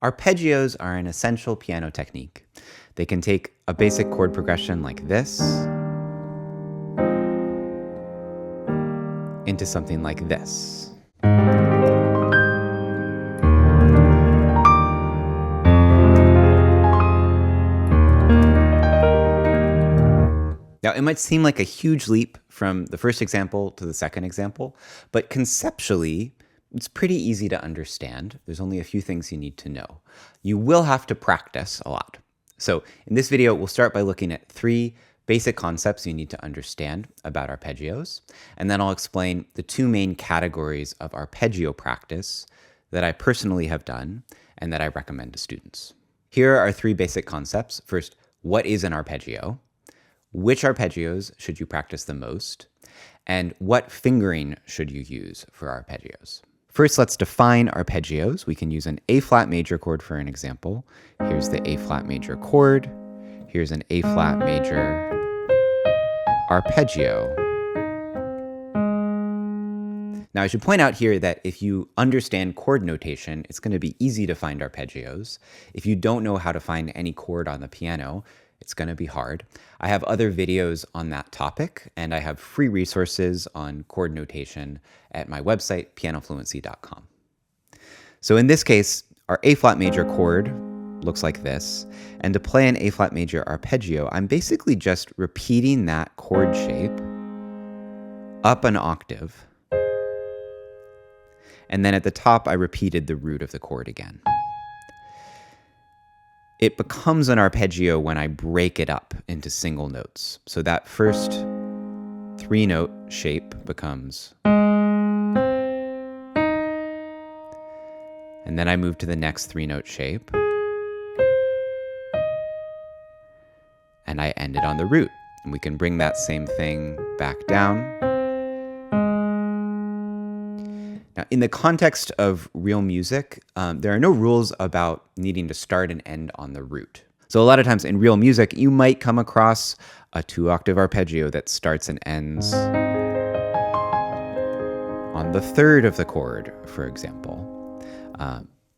Arpeggios are an essential piano technique. They can take a basic chord progression like this into something like this. Now, it might seem like a huge leap from the first example to the second example, but conceptually, it's pretty easy to understand. There's only a few things you need to know. You will have to practice a lot. So in this video, we'll start by looking at 3 basic concepts you need to understand about arpeggios, and then I'll explain the 2 main categories of arpeggio practice that I personally have done and that I recommend to students. Here are 3 basic concepts. First, what is an arpeggio? Which arpeggios should you practice the most? And what fingering should you use for arpeggios? First, let's define arpeggios. We can use an A-flat major chord for an example. Here's the A-flat major chord. Here's an A-flat major arpeggio. Now, I should point out here that if you understand chord notation, it's going to be easy to find arpeggios. If you don't know how to find any chord on the piano, it's going to be hard. I have other videos on that topic, and I have free resources on chord notation at my website, pianofluency.com. So in this case, our A-flat major chord looks like this. And to play an A-flat major arpeggio, I'm basically just repeating that chord shape up an octave. And then at the top, I repeated the root of the chord again. It becomes an arpeggio when I break it up into single notes. So that first 3-note shape becomes, and then I move to the next 3-note shape, and I end it on the root. And we can bring that same thing back down. Now, in the context of real music, there are no rules about needing to start and end on the root. So a lot of times in real music, you might come across a 2-octave arpeggio that starts and ends on the 3rd of the chord, for example.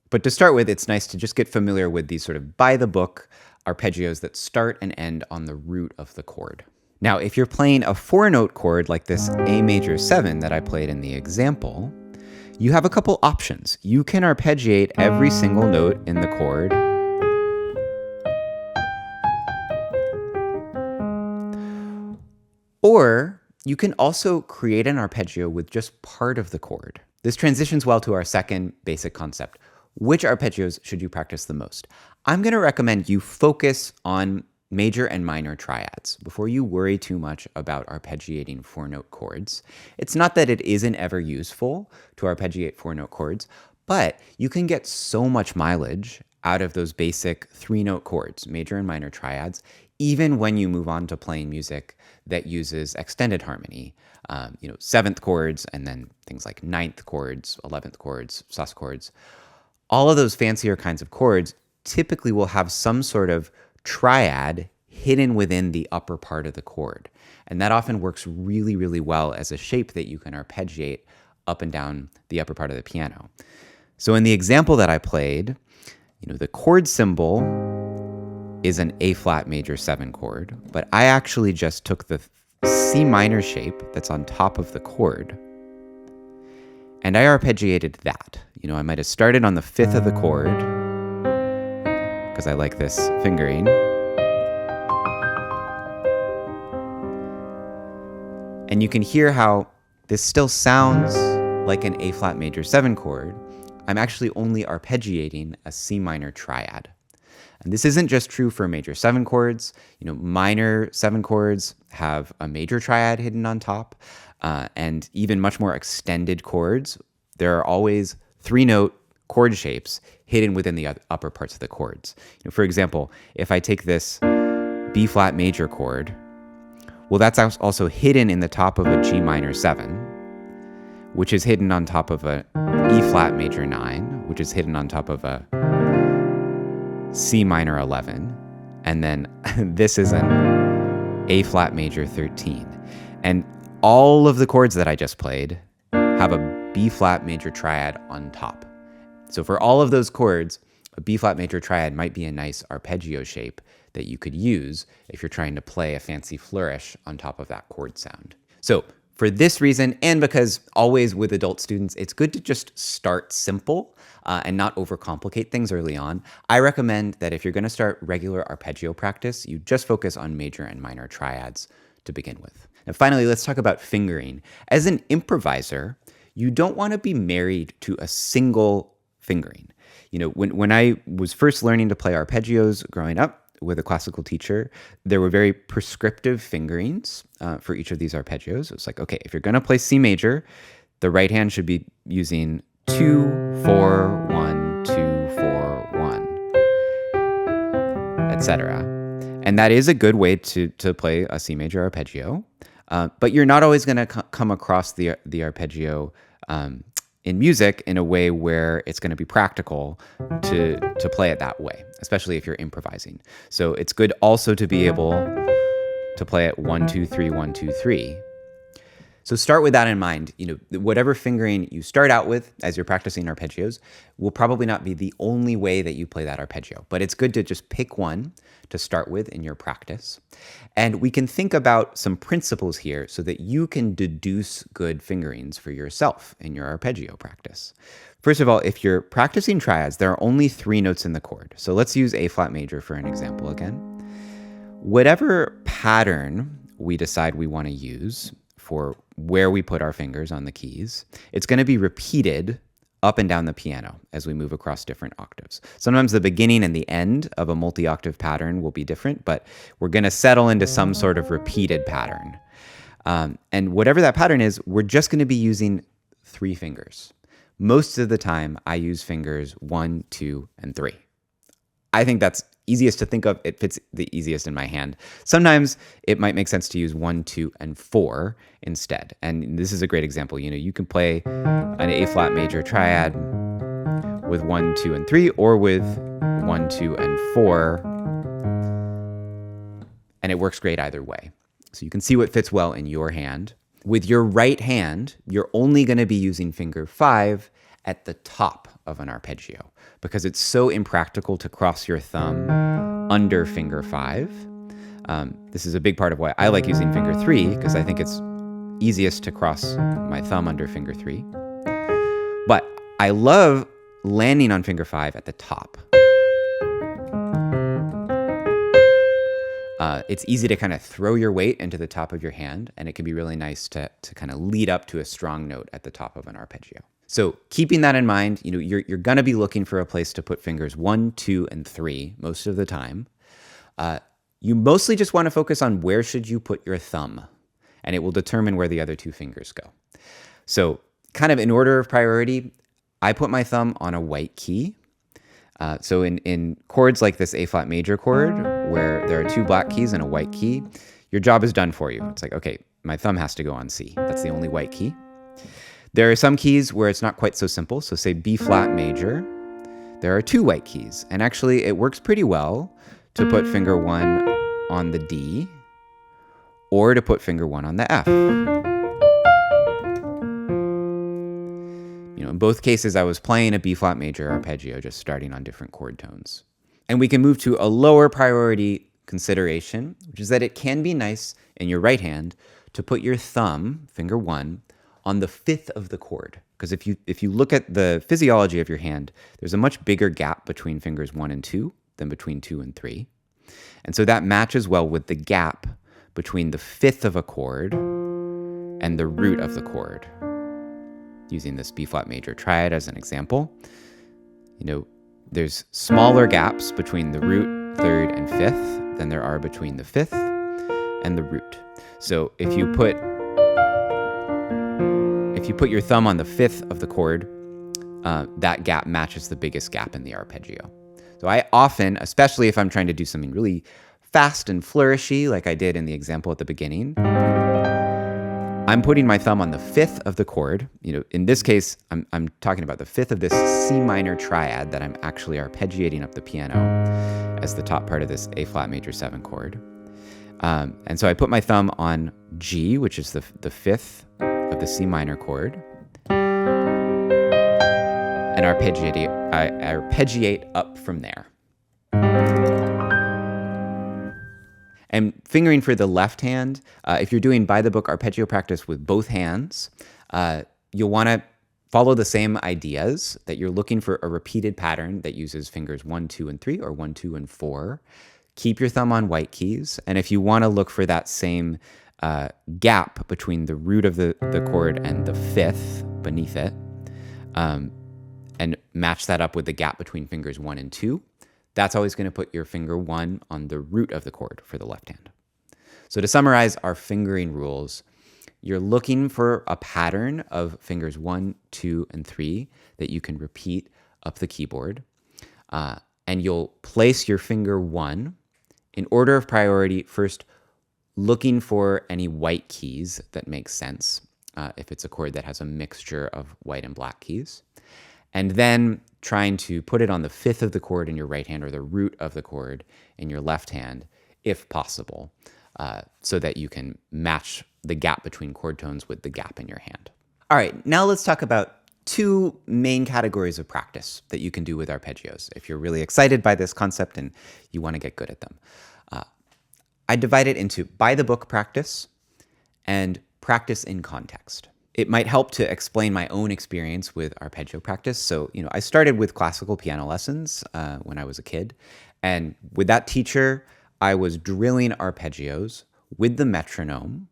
But to start with, it's nice to just get familiar with these sort of by-the-book arpeggios that start and end on the root of the chord. Now, if you're playing a 4-note chord like this A major 7 that I played in the example, you have a couple options. You can arpeggiate every single note in the chord, or you can also create an arpeggio with just part of the chord. This transitions well to our second basic concept. Which arpeggios should you practice the most? I'm going to recommend you focus on major and minor triads before you worry too much about arpeggiating 4-note chords. It's not that it isn't ever useful to arpeggiate 4-note chords, but you can get so much mileage out of those basic 3-note chords, major and minor triads, even when you move on to playing music that uses extended harmony, 7th chords, and then things like 9th chords, 11th chords, sus chords. All of those fancier kinds of chords typically will have some sort of triad hidden within the upper part of the chord. And that often works really, really well as a shape that you can arpeggiate up and down the upper part of the piano. So in the example that I played, the chord symbol is an A-flat major 7 chord, but I actually just took the C minor shape that's on top of the chord, and I arpeggiated that. I might have started on the 5th of the chord, because I like this fingering. And you can hear how this still sounds like an A-flat major 7 chord. I'm actually only arpeggiating a C minor triad. And this isn't just true for major 7 chords. Minor 7 chords have a major triad hidden on top, and even much more extended chords. There are always 3-note chord shapes hidden within the upper parts of the chords. For example, if I take this B-flat major chord, well, that's also hidden in the top of a G minor 7, which is hidden on top of a E-flat major 9, which is hidden on top of a C minor 11, and then this is an A-flat major 13. And all of the chords that I just played have a B-flat major triad on top. So for all of those chords, A B flat major triad might be a nice arpeggio shape that you could use if you're trying to play a fancy flourish on top of that chord sound. So for this reason, and because always with adult students, it's good to just start simple and not overcomplicate things early on. I recommend that if you're going to start regular arpeggio practice, you just focus on major and minor triads to begin with. And finally, let's talk about fingering. As an improviser, you don't want to be married to a single fingering. You know, when I was first learning to play arpeggios growing up with a classical teacher, there were very prescriptive fingerings for each of these arpeggios. It was like, okay, if you're going to play C major, the right hand should be using 2, 4, 1, 2, 4, 1, etc. And that is a good way to play a C major arpeggio. But you're not always going to come across the arpeggio in music in a way where it's going to be practical to play it that way, especially if you're improvising. So it's good also to be able to play it 1, 2, 3, 1, 2, 3. So start with that in mind. You know, whatever fingering you start out with as you're practicing arpeggios will probably not be the only way that you play that arpeggio, but it's good to just pick one to start with in your practice. And we can think about some principles here so that you can deduce good fingerings for yourself in your arpeggio practice. First of all, if you're practicing triads, there are only 3 notes in the chord. So let's use A flat major for an example again. Whatever pattern we decide we want to use for where we put our fingers on the keys, it's going to be repeated up and down the piano as we move across different octaves. Sometimes the beginning and the end of a multi-octave pattern will be different, but we're going to settle into some sort of repeated pattern. And whatever that pattern is, we're just going to be using 3 fingers. Most of the time, I use fingers 1, 2, and 3. I think that's easiest to think of. It fits the easiest in my hand. Sometimes it might make sense to use 1, 2, and 4 instead. And this is a great example. You know, you can play an A flat major triad with 1, 2, and 3, or with 1, 2, and 4. And it works great either way. So you can see what fits well in your hand. With your right hand, you're only going to be using finger 5 at the top of an arpeggio because it's so impractical to cross your thumb under finger 5. This is a big part of why I like using finger 3 because I think it's easiest to cross my thumb under finger 3. But I love landing on finger 5 at the top. It's easy to kind of throw your weight into the top of your hand, and it can be really nice to kind of lead up to a strong note at the top of an arpeggio. So keeping that in mind, you know, you're going to be looking for a place to put fingers 1, 2, and 3 most of the time. You mostly just want to focus on where should you put your thumb, and it will determine where the other 2 fingers go. So kind of in order of priority, I put my thumb on a white key. So in chords like this A flat major chord, where there are 2 black keys and a white key, your job is done for you. It's like, okay, my thumb has to go on C. That's the only white key. There are some keys where it's not quite so simple. So say B flat major, there are 2 white keys. And actually it works pretty well to put finger 1 on the D or to put finger 1 on the F. You know, in both cases, I was playing a B flat major arpeggio, just starting on different chord tones. And we can move to a lower priority consideration, which is that it can be nice in your right hand to put your thumb, finger 1, on the 5th of the chord. Because if you look at the physiology of your hand, there's a much bigger gap between fingers 1 and 2 than between 2 and 3. And so that matches well with the gap between the 5th of a chord and the root of the chord. Using this B flat major triad as an example, you know, there's smaller gaps between the root, 3rd, and 5th than there are between the 5th and the root. So if you put your thumb on the 5th of the chord, that gap matches the biggest gap in the arpeggio. So I often, especially if I'm trying to do something really fast and flourishy, like I did in the example at the beginning, I'm putting my thumb on the 5th of the chord. You know, in this case, I'm talking about the 5th of this C minor triad that I'm actually arpeggiating up the piano as the top part of this A flat major 7 chord. And so I put my thumb on G, which is the 5th of the C minor chord. and arpeggiate up from there. And fingering for the left hand, if you're doing by the book arpeggio practice with both hands, you'll want to follow the same ideas, that you're looking for a repeated pattern that uses fingers 1, 2, and 3, or 1, 2, and 4. Keep your thumb on white keys. And if you want to look for that same gap between the root of the chord and the fifth beneath it, and match that up with the gap between fingers 1 and 2, that's always going to put your finger 1 on the root of the chord for the left hand. So to summarize our fingering rules, you're looking for a pattern of fingers 1, 2, and 3 that you can repeat up the keyboard. And you'll place your finger 1 in order of priority, first looking for any white keys that make sense, if it's a chord that has a mixture of white and black keys. And then trying to put it on the fifth of the chord in your right hand or the root of the chord in your left hand, if possible, so that you can match the gap between chord tones with the gap in your hand. All right, now let's talk about two main categories of practice that you can do with arpeggios if you're really excited by this concept and you want to get good at them. I divide it into by the book practice and practice in context. It might help to explain my own experience with arpeggio practice. So, I started with classical piano lessons when I was a kid. And with that teacher, I was drilling arpeggios with the metronome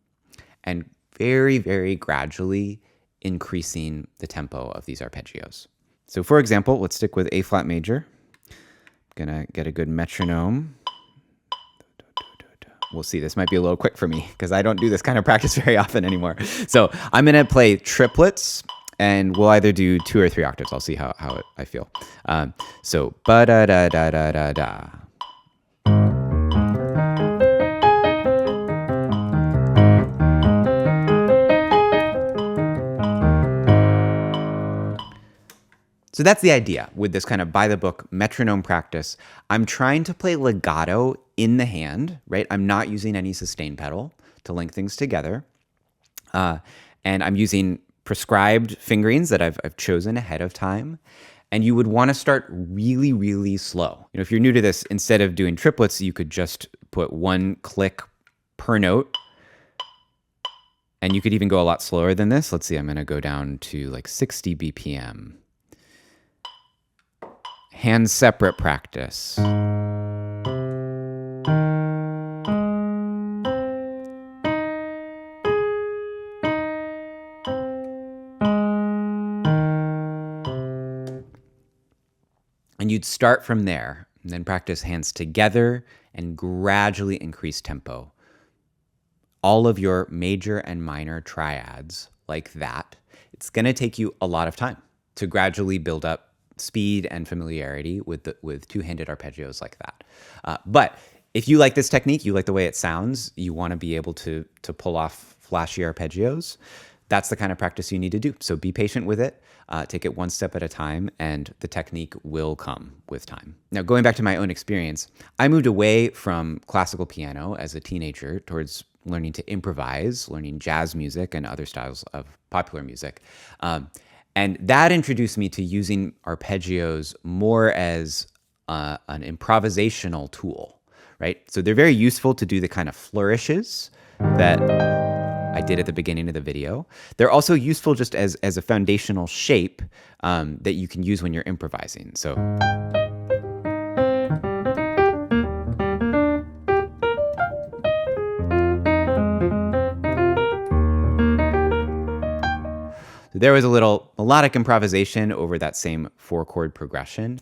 and very, very gradually increasing the tempo of these arpeggios. So for example, let's stick with A flat major. I'm gonna get a good metronome. We'll see, this might be a little quick for me because I don't do this kind of practice very often anymore. So I'm gonna play triplets and we'll either do 2 or 3 octaves. I'll see how I feel. So ba-da-da-da-da-da-da. So that's the idea with this kind of by-the-book metronome practice. I'm trying to play legato in the hand, right? I'm not using any sustain pedal to link things together. And I'm using prescribed fingerings that I've chosen ahead of time. And you would want to start really, really slow. If you're new to this, instead of doing triplets, you could just put 1 click per note. And you could even go a lot slower than this. Let's see, I'm going to go down to like 60 BPM. Hand separate practice. And you'd start from there and then practice hands together and gradually increase tempo. All of your major and minor triads like that. It's going to take you a lot of time to gradually build up speed and familiarity with two-handed arpeggios like that. But if you like this technique, you like the way it sounds, you want to be able to pull off flashy arpeggios, that's the kind of practice you need to do. So be patient with it, take it one step at a time, and the technique will come with time. Now, going back to my own experience, I moved away from classical piano as a teenager towards learning to improvise, learning jazz music and other styles of popular music. And that introduced me to using arpeggios more as an improvisational tool, right? So they're very useful to do the kind of flourishes that I did at the beginning of the video. They're also useful just as a foundational shape that you can use when you're improvising. So there was a little melodic improvisation over that same 4-chord progression,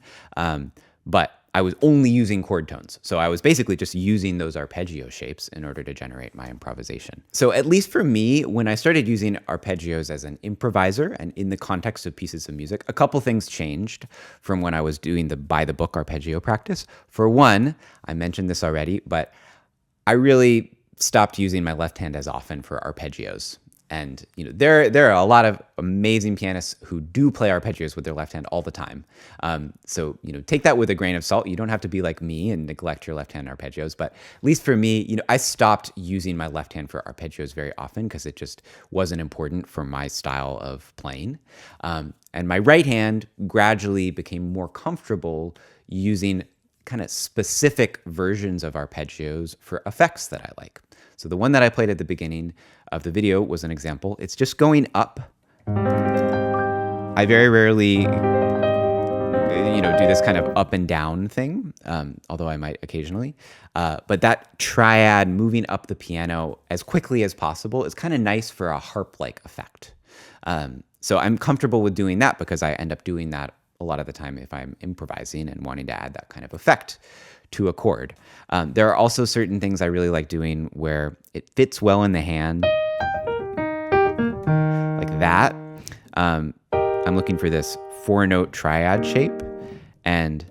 but I was only using chord tones. So I was basically just using those arpeggio shapes in order to generate my improvisation. So at least for me, when I started using arpeggios as an improviser and in the context of pieces of music, a couple things changed from when I was doing the by-the-book arpeggio practice. For one, I mentioned this already, but I really stopped using my left hand as often for arpeggios. And there are a lot of amazing pianists who do play arpeggios with their left hand all the time. So take that with a grain of salt. You don't have to be like me and neglect your left hand arpeggios. But at least for me, I stopped using my left hand for arpeggios very often because it just wasn't important for my style of playing. And And my right hand gradually became more comfortable using kind of specific versions of arpeggios for effects that I like. So the one that I played at the beginning of the video was an example. It's just going up. I very rarely, do this kind of up and down thing, although I might occasionally. But that triad moving up the piano as quickly as possible is kind of nice for a harp-like effect. So I'm comfortable with doing that because I end up doing that a lot of the time if I'm improvising and wanting to add that kind of effect to a chord. There are also certain things I really like doing where it fits well in the hand, like that. I'm looking for this 4-note triad shape and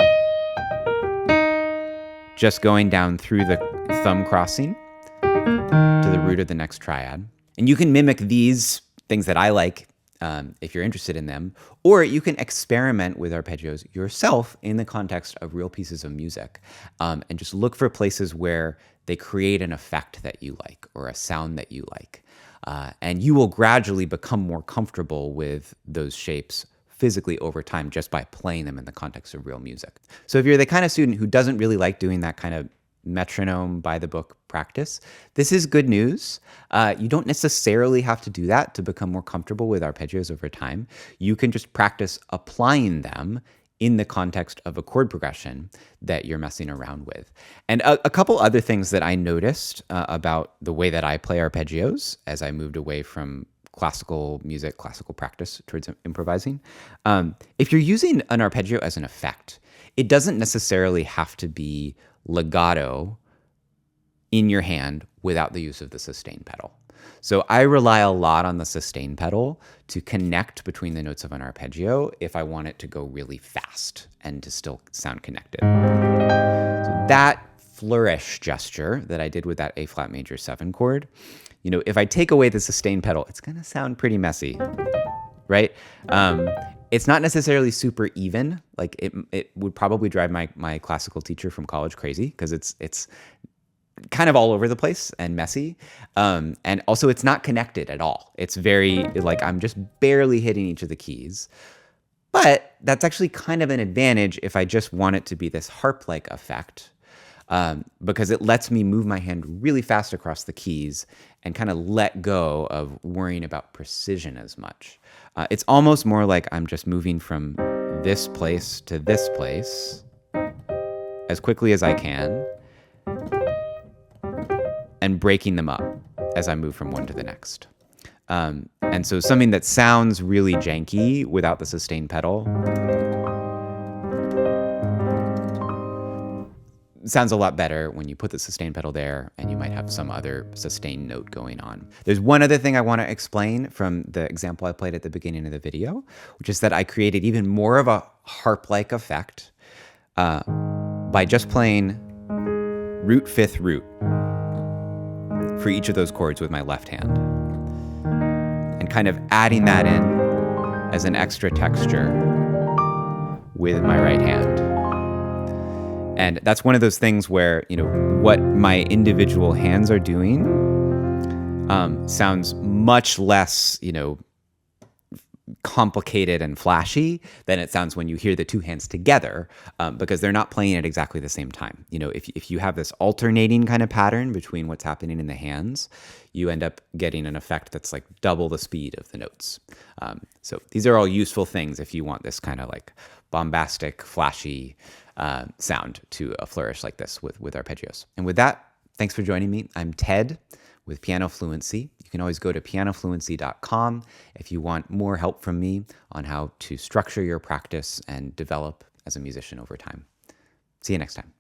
just going down through the thumb crossing to the root of the next triad. And you can mimic these things that I like if you're interested in them, or you can experiment with arpeggios yourself in the context of real pieces of music, and just look for places where they create an effect that you like or a sound that you like. And you will gradually become more comfortable with those shapes physically over time just by playing them in the context of real music. So if you're the kind of student who doesn't really like doing that kind of metronome by the book practice, this is good news. You don't necessarily have to do that to become more comfortable with arpeggios over time. You can just practice applying them in the context of a chord progression that you're messing around with. And a couple other things that I noticed about the way that I play arpeggios as I moved away from classical music, classical practice towards improvising. If you're using an arpeggio as an effect, it doesn't necessarily have to be legato in your hand without the use of the sustain pedal. So I rely a lot on the sustain pedal to connect between the notes of an arpeggio if I want it to go really fast and to still sound connected. So that flourish gesture that I did with that A flat major 7 chord, if I take away the sustain pedal, it's going to sound pretty messy, right? It's not necessarily super even. Like it would probably drive my classical teacher from college crazy because it's kind of all over the place and messy. And also it's not connected at all. It's very like I'm just barely hitting each of the keys. But that's actually kind of an advantage if I just want it to be this harp-like effect, because it lets me move my hand really fast across the keys and kind of let go of worrying about precision as much. It's almost more like I'm just moving from this place to this place as quickly as I can and breaking them up as I move from one to the next. And so something that sounds really janky without the sustain pedal sounds a lot better when you put the sustain pedal there and you might have some other sustain note going on. There's one other thing I want to explain from the example I played at the beginning of the video, which is that I created even more of a harp-like effect by just playing root, 5th root for each of those chords with my left hand and kind of adding that in as an extra texture with my right hand. And that's one of those things where, what my individual hands are doing sounds much less, complicated and flashy than it sounds when you hear the two hands together, because they're not playing at exactly the same time. If you have this alternating kind of pattern between what's happening in the hands, you end up getting an effect that's like double the speed of the notes. So these are all useful things if you want this kind of like bombastic, flashy sound to a flourish like this with arpeggios. And with that, thanks for joining me. I'm Ted with Piano Fluency. You can always go to pianofluency.com if you want more help from me on how to structure your practice and develop as a musician over time. See you next time.